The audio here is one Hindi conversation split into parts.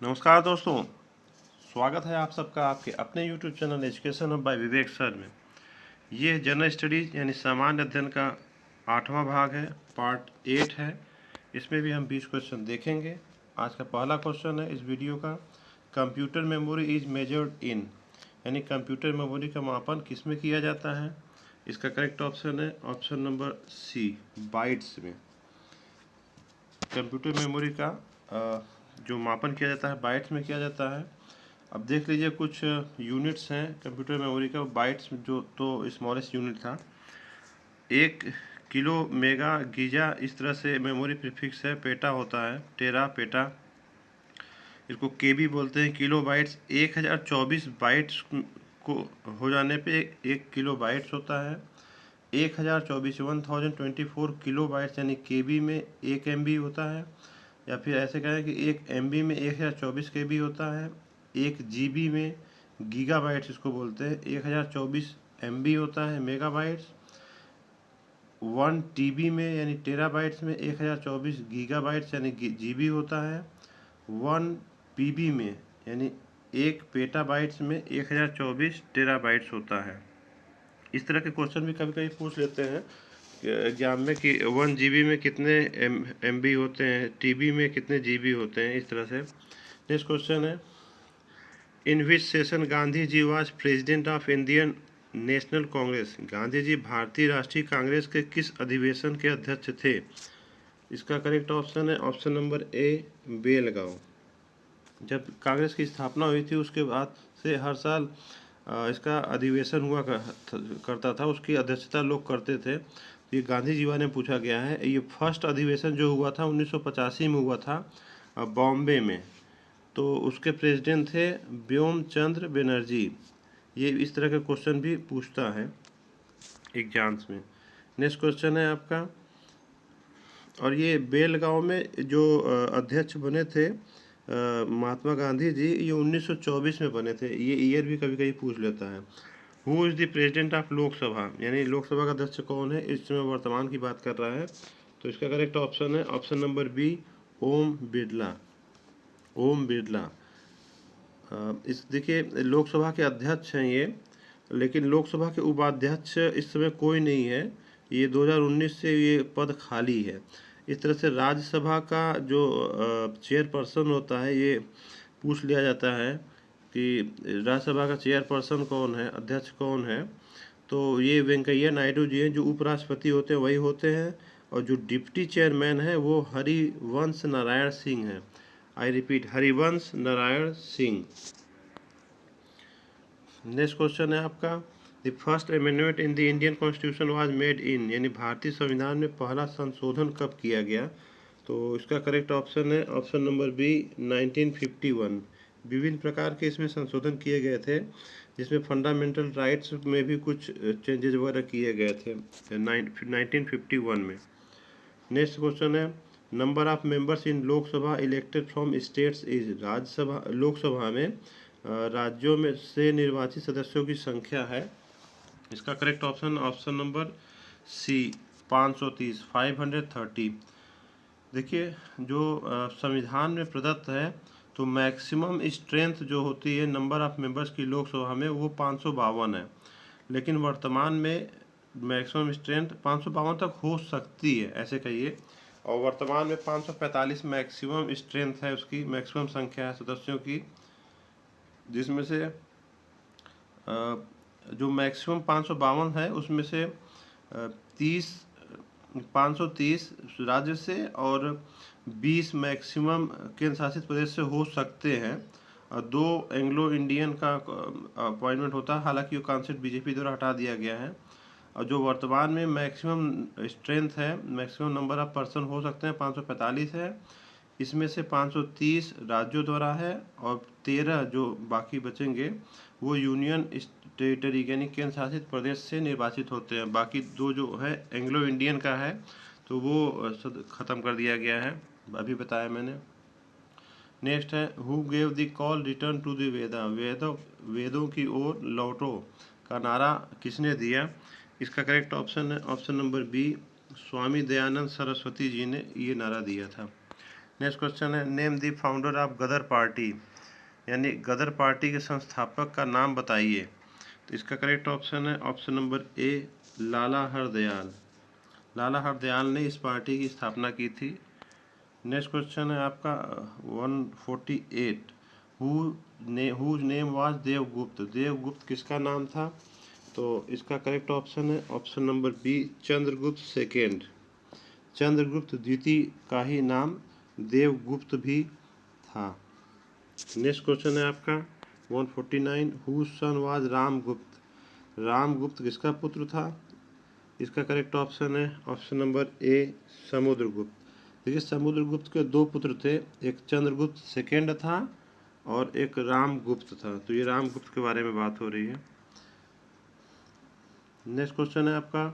नमस्कार दोस्तों, स्वागत है आप सबका आपके अपने YouTube channel education hub by Vivek sir में। ये जनरल स्टडीज़ यानी सामान्य अध्ययन का 8वां भाग है, पार्ट 8 है। इसमें भी हम 20 क्वेश्चन देखेंगे। आज का पहला क्वेश्चन है इस वीडियो का, computer memory is measured in, यानी कंप्यूटर मेमोरी का मापन किस में किया जाता है। इसका करेक्ट ऑप्शन है ऑप्शन नंबर सी, बाइट्स में। कंप्यूटर मेमोरी का जो मापन किया जाता है बाइट्स में किया जाता है। अब देख लीजिए कुछ यूनिट्स हैं कंप्यूटर मेमोरी का, बाइट्स जो तो स्मॉलेस्ट यूनिट था। 1 किलो मेगा गीजा इस तरह से मेमोरी प्रीफिक्स है। पेटा होता है, टेरा पेटा, इसको केबी बोलते हैं। किलो बाइट्स 1024 बाइट्स को हो जाने पे 1 किलो बाइट्स होता है। 1024 1024 किलो बाइट्स यानी केबी में 1 MB होता है, या फिर ऐसे कहें कि 1 MB में 1024 KB होता है। 1 GB में गीगाबाइट्स इसको बोलते हैं, 1024 MB होता है मेगाबाइट्स। 1 TB में यानी टेराबाइट्स में 1024 गीगाबाइट्स यानी GB होता है। 1 PB में यानी 1 पेटाबाइट्स में 1024 टेराबाइट्स होता है। इस तरह के क्वेश्चन भी कभी कभी पूछ लेते हैं एग्जाम में कि 1 GB में कितने MB होते हैं, TB में कितने GB होते हैं, इस तरह से। नेक्स्ट क्वेश्चन है, in which session Gandhi ji was president of Indian National Congress. Gandhi ji भारतीय राष्ट्रीय कांग्रेस के किस अधिवेशन के अध्यक्ष थे। इसका करेक्ट ऑप्शन है ऑप्शन नंबर ए, बेलगांव। जब कांग्रेस की स्थापना हुई थी उसके बाद से हर साल इसका अधिवेशन हुआ करता था, उसकी अध्यक्षता लोग करते थे। ये गांधी जी ने पूछा गया है। ये फर्स्ट अधिवेशन जो हुआ था 1985 में हुआ था बॉम्बे में, तो उसके प्रेसिडेंट थे व्योम चंद्र बनर्जी। ये इस तरह के क्वेश्चन भी पूछता है एग्जाम्स में। नेक्स्ट क्वेश्चन है आपका, और ये बेलगांव में जो अध्यक्ष बने थे महात्मा गांधी जी, ये 1924 में बने थे। ये ईयर भी कभी कभी पूछ लेता है। Who is the president of Lok Sabha, यानी लोकसभा का अध्यक्ष कौन है, इस समय वर्तमान की बात कर रहा है। तो इसका करेक्ट ऑप्शन है option number B, Om Birla. Om Birla इस देखिए लोकसभा के अध्यक्ष हैं ये, लेकिन लोकसभा के उपाध्यक्ष इस समय कोई नहीं है। ये 2019 से ये पद खाली है। इस तरह से राज्यसभा का जो चेयरपर्सन होता है, ये पूछ लिया जाता है कि राज्यसभा का चेयरपर्सन कौन है, अध्यक्ष कौन है। तो ये वेंकैया नायडू जी हैं। जो उपराष्ट्रपति होते हैं वही होते हैं, और जो डिप्टी चेयरमैन है वो हरिवंश नारायण सिंह है। I repeat, Harivansh Narayan Singh. Next question है आपका, the first amendment in the Indian constitution was made in, यानी भारतीय संविधान में पहला संशोधन कब किया गया। तो इसका करेक्ट ऑप्शन है ऑप्शन नंबर बी, 1951। विभिन्न प्रकार के इसमें संशोधन किए गए थे, जिसमें फंडामेंटल राइट्स में भी कुछ चेंजेस वगैरह किए गए थे 1951 में। नेक्स्ट क्वेश्चन है, number of members in Lok Sabha elected from states is. Rajya Sabha Lok Sabha में राज्यों में से निर्वाचित सदस्यों की संख्या है। इसका correct option option number C, 530, 530। देखिए जो संविधान में प्रदत्त है, तो मैक्सिमम स्ट्रेंथ जो होती है नंबर ऑफ मेंबर्स की लोकसभा में वो 552 है, लेकिन वर्तमान में मैक्सिमम स्ट्रेंथ 552 तक हो सकती है ऐसे कहिए, और वर्तमान में 545 मैक्सिमम स्ट्रेंथ है, उसकी मैक्सिमम संख्या है सदस्यों की, जिसमें से जो मैक्सिमम 552 है उसमें से 530 राज्य से और 20 मैक्सिमम केंद्र शासित प्रदेश से हो सकते हैं। 2 एंग्लो इंडियन का अपॉइंटमेंट होता है, हालांकि वो कॉन्सेप्ट बीजेपी द्वारा हटा दिया गया है। और जो वर्तमान में मैक्सिमम स्ट्रेंथ है, मैक्सिमम नंबर ऑफ पर्सन हो सकते हैं 545 है। इसमें से 530 राज्यों द्वारा है, और 13 जो बाकी बचेंगे वो यूनियन टेरिटरी यानी केंद्र शासित प्रदेश से निर्वाचित होते हैं। बाकी 2 जो है एंग्लो इंडियन का है, तो वो ख़त्म कर दिया गया है, अभी बताया मैंने। नेक्स्ट है, who gave the call return to the Veda, वेदों की ओर लौटो का नारा किसने दिया। इसका करेक्ट ऑप्शन है option number B, Swami Dayanand Saraswati ji ने ये नारा दिया था। नेक्स्ट क्वेश्चन है name the founder of Ghadar party, यानी गदर पार्टी के संस्थापक का नाम बताइए। तो इसका करेक्ट ऑप्शन है ऑप्शन नंबर ए, लाला हरदयाल। लाला हरदयाल ने इस पार्टी की स्थापना की थी। नेक्स्ट क्वेश्चन है आपका 148, whose name was Devgupta. Devgupta किसका नाम था? तो इसका करेक्ट ऑप्शन है option number B, Chandragupta second. Chandragupta द्वितीय का ही नाम देवगुप्त भी था। नेक्स्ट क्वेश्चन है आपका 149, whose son was Ramgupta. Ramgupta किसका पुत्र था? इसका करेक्ट ऑप्शन है ऑप्शन नंबर ए, समुद्रगुप्त। देखिए समुद्रगुप्त के दो पुत्र थे, एक चंद्रगुप्त सेकेंड था और एक रामगुप्त था। तो ये रामगुप्त के बारे में बात हो रही है। नेक्स्ट क्वेश्चन है आपका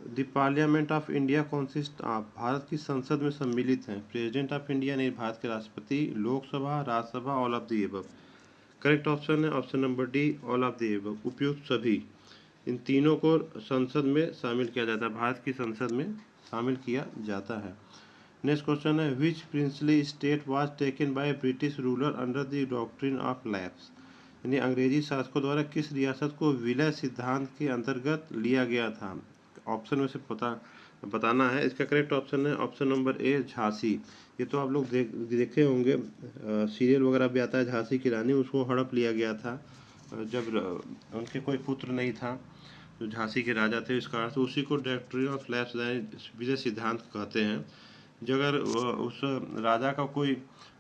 the parliament of India consist of. Bharat की संसद में सम्मिलित हैं प्रेसिडेंट ऑफ इंडिया यानी भारत के राष्ट्रपति, Lok Sabha, Rajya Sabha, all of the above. Correct option है option number D, all of the above, उपयुक्त सभी। इन तीनों को संसद में शामिल किया जाता है, भारत की संसद में शामिल किया जाता है। नेक्स्ट क्वेश्चन है which princely state was taken by British ruler under the doctrine of lapse, यानी अंग्रेजी शासकों द्वारा किस रियासत को विलय सिद्धांत के अंतर्गत लिया गया था? ऑप्शन में से बताना है। इसका करेक्ट ऑप्शन है ऑप्शन नंबर ए, झांसी। ये तो आप लोग देखे होंगे, सीरियल वगैरह भी आता है, झांसी की रानी, उसको हड़प लिया गया था जब उनके कोई पुत्र नहीं था, जो झांसी के राजा थे। इस कारण से उसी को डॉक्ट्रिन ऑफ लैप्स विजय सिद्धांत कहते हैं। जो अगर उस राजा का कोई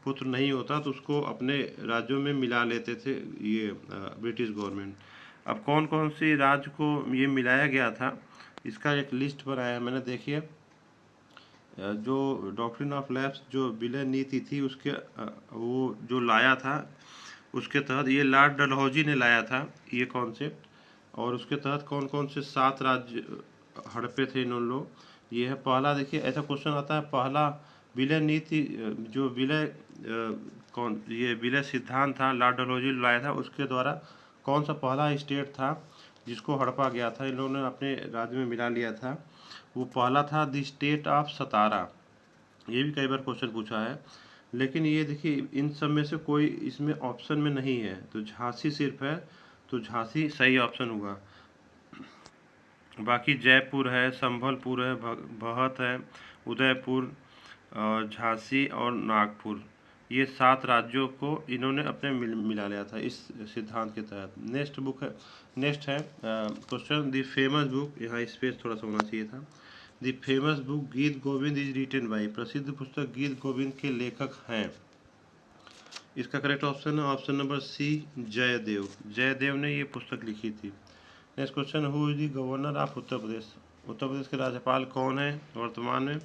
पुत्र नहीं होता तो उसको अपने राज्यों में मिला लेते थे ये ब्रिटिश गवर्नमेंट। अब कौन कौन सी राज्य को ये मिलाया गया था, इसका एक लिस्ट बनाया है मैंने। देखिए जो डॉक्ट्रिन ऑफ लैप्स जो विलय नीति थी उसके वो जो लाया था, उसके तहत ये लॉर्ड डलहौजी ने लाया था ये कॉन्सेप्ट। और उसके तहत कौन कौन से 7 राज्य हड़पे थे इन लोग, ये है। पहला देखिए ऐसा क्वेश्चन आता है, पहला विलय नीति जो विलय कौन ये विलय सिद्धांत था लॉर्ड डलहौजी लाया था, उसके द्वारा कौन सा पहला स्टेट था जिसको हड़पा गया था, इन लोगों ने अपने राज्य में मिला लिया था? वो पहला था द स्टेट ऑफ सतारा। ये भी कई बार क्वेश्चन पूछा है, लेकिन ये देखिए इन सब में से कोई इसमें ऑप्शन में नहीं है, तो झांसी सिर्फ है, तो झांसी सही ऑप्शन होगा। बाकी जयपुर है, संभलपुर है, भहत है, उदयपुर, झांसी और नागपुर, ये 7 राज्यों को इन्होंने अपने मिला लिया था इस सिद्धांत के तहत। नेक्स्ट है क्वेश्चन द फेमस बुक, यहाँ स्पेस थोड़ा सा होना चाहिए था। द फेमस बुक गीत गोविंद इज रिटन बाय, प्रसिद्ध पुस्तक गीत गोविंद के लेखक हैं। इसका करेक्ट ऑप्शन है option number C, Jaidev. Jaidev ने ये पुस्तक लिखी थी। Next question who is the governor of Uttar Pradesh. Uttar Pradesh के राज्यपाल कौन है वर्तमान में?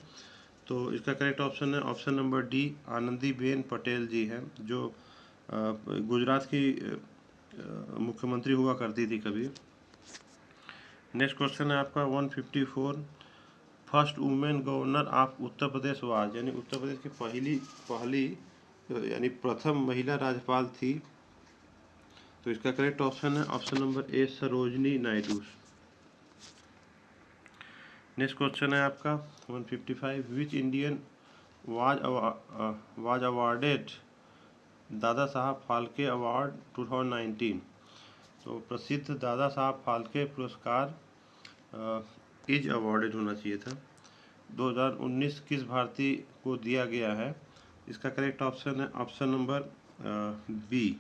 तो इसका करेक्ट ऑप्शन है option number D, Anandiben Patel ji हैं, जो गुजरात की मुख्यमंत्री हुआ करती थी कभी। नेक्स्ट क्वेश्चन है आपका 154, first women governor of Uttar Pradesh was, यानी उत्तर प्रदेश की पहली यानी प्रथम महिला राज्यपाल थी। तो इसका करेक्ट ऑप्शन है ऑप्शन नंबर ए, सरोजनी नायडू। नेक्स्ट क्वेश्चन है आपका 155, which Indian was awarded Dada Saheb Phalke award 2019। तो प्रसिद्ध दादा साहब फाल्के पुरस्कार इज अवार्डेड होना चाहिए था, 2019 किस भारतीय को दिया गया है? इसका करेक्ट ऑप्शन है option number B,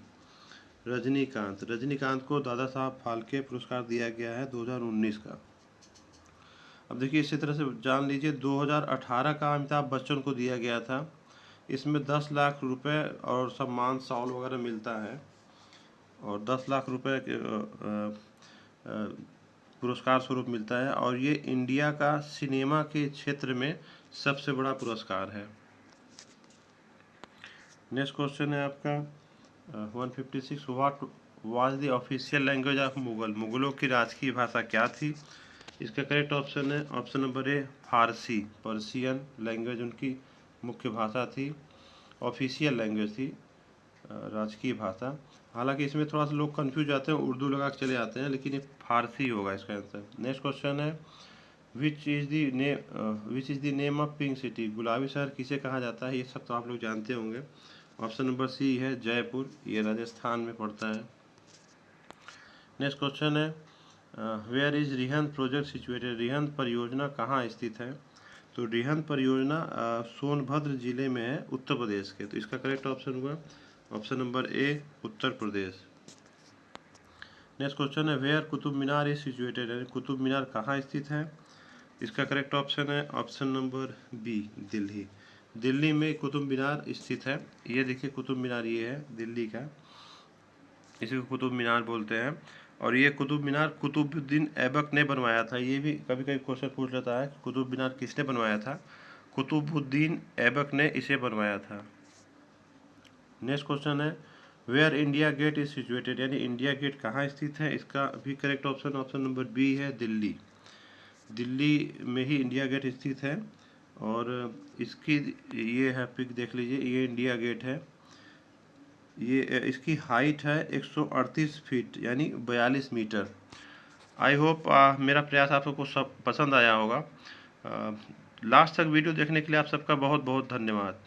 Rajinikanth. Rajinikanth को दादा साहब फाल्के पुरस्कार दिया गया है 2019 का। अब देखिए इसी तरह से जान लीजिए 2018 का अमिताभ बच्चन को दिया गया था। इसमें 10 लाख रुपए और सम्मान शॉल वगैरह मिलता है, और 10 लाख रुपए के पुरस्कार स्वरूप मिलता है, और ये इंडिया का सिनेमा के क्षेत्र में सबसे बड़ा पुरस्कार है। नेक्स्ट क्वेश्चन है आपका 156, what was the official language of Mughal. मुगलों की राजकीय भाषा क्या थी? इसका करेक्ट ऑप्शन है ऑप्शन नंबर ए, फारसी। पर्शियन लैंग्वेज उनकी मुख्य भाषा थी, ऑफिशियल लैंग्वेज थी, राजकीय भाषा। हालांकि इसमें थोड़ा सा लोग कंफ्यूज जाते हैं, उर्दू लगा के चले जाते हैं, लेकिन ये फारसी होगा इसका आंसर। नेक्स्ट क्वेश्चन है which is the name of pink city, गुलाबी शहर किसे कहा जाता है, ये सब तो आप लोग जानते होंगे। ऑप्शन नंबर सी है जयपुर, ये राजस्थान में पड़ता है। नेक्स्ट क्वेश्चन है where is Rihand project situated, Rihand परियोजना कहाँ स्थित है। तो रिहंद परियोजना सोनभद्र जिले में है, उत्तर प्रदेश के। तो इसका करेक्ट ऑप्शन हुआ option number A, Uttar Pradesh. Next question है where Qutub Minar is situated, है कुतुब मीनार कहाँ स्थित है। इसका करेक्ट ऑप्शन है option number B, Delhi. Delhi में कुतुब मीनार स्थित है। ये देखिए कुतुब मीनार ये है दिल्ली का, इसी को कुतुब मीनार बोलते हैं। और ये कुतुब मीनार कुतुबुद्दीन ऐबक ने बनवाया था। ये भी कभी कभी क्वेश्चन पूछ लेता है कुतुब मीनार किसने बनवाया था। कुतुबुद्दीन ऐबक ने इसे बनवाया था। नेक्स्ट क्वेश्चन है where India Gate is situated, यानी इंडिया गेट कहाँ स्थित है। इसका भी correct option option number B है, दिल्ली। दिल्ली में ही इंडिया गेट स्थित है। और इसकी ये है पिक देख लीजिए, ये इंडिया गेट है। ये इसकी हाइट है 138 फीट यानी 42 मीटर। आई होप मेरा प्रयास आप सबको सब पसंद आया होगा। लास्ट तक वीडियो देखने के लिए आप सबका बहुत बहुत धन्यवाद।